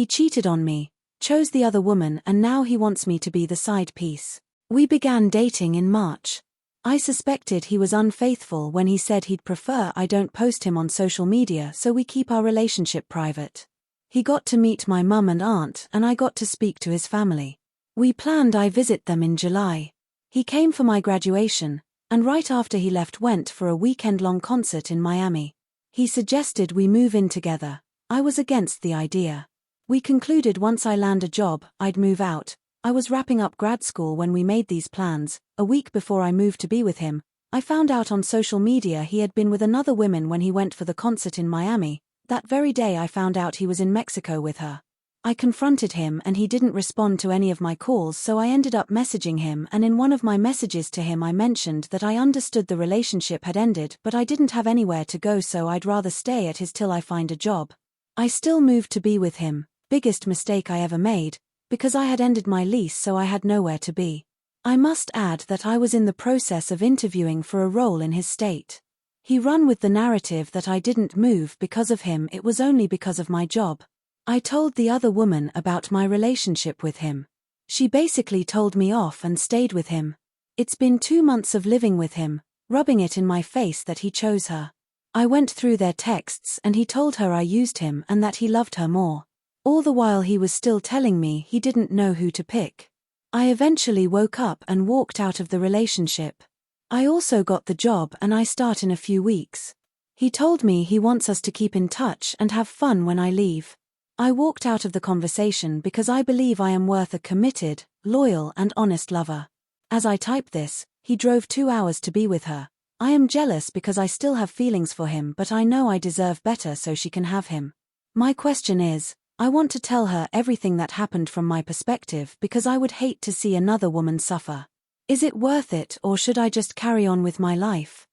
He cheated on me, chose the other woman, and now he wants me to be the side piece. We began dating in March. I suspected he was unfaithful when he said he'd prefer I don't post him on social media, so we keep our relationship private. He got to meet my mum and aunt, and I got to speak to his family. We planned I visit them in July. He came for my graduation, and right after he left went for a weekend-long concert in Miami. He suggested we move in together. I was against the idea. We concluded once I land a job, I'd move out. I was wrapping up grad school when we made these plans. A week before I moved to be with him, I found out on social media he had been with another woman when he went for the concert in Miami. That very day I found out he was in Mexico with her. I confronted him and he didn't respond to any of my calls, so I ended up messaging him, and in one of my messages to him I mentioned that I understood the relationship had ended but I didn't have anywhere to go, so I'd rather stay at his till I find a job. I still moved to be with him. Biggest mistake I ever made, because I had ended my lease so I had nowhere to be. I must add that I was in the process of interviewing for a role in his state. He ran with the narrative that I didn't move because of him, it was only because of my job. I told the other woman about my relationship with him. She basically told me off and stayed with him. It's been 2 months of living with him, rubbing it in my face that he chose her. I went through their texts and he told her I used him and that he loved her more. All the while he was still telling me he didn't know who to pick. I eventually woke up and walked out of the relationship. I also got the job and I start in a few weeks. He told me he wants us to keep in touch and have fun when I leave. I walked out of the conversation because I believe I am worth a committed, loyal and honest lover. As I type this, he drove 2 hours to be with her. I am jealous because I still have feelings for him, but I know I deserve better so she can have him. My question is, I want to tell her everything that happened from my perspective because I would hate to see another woman suffer. Is it worth it, or should I just carry on with my life?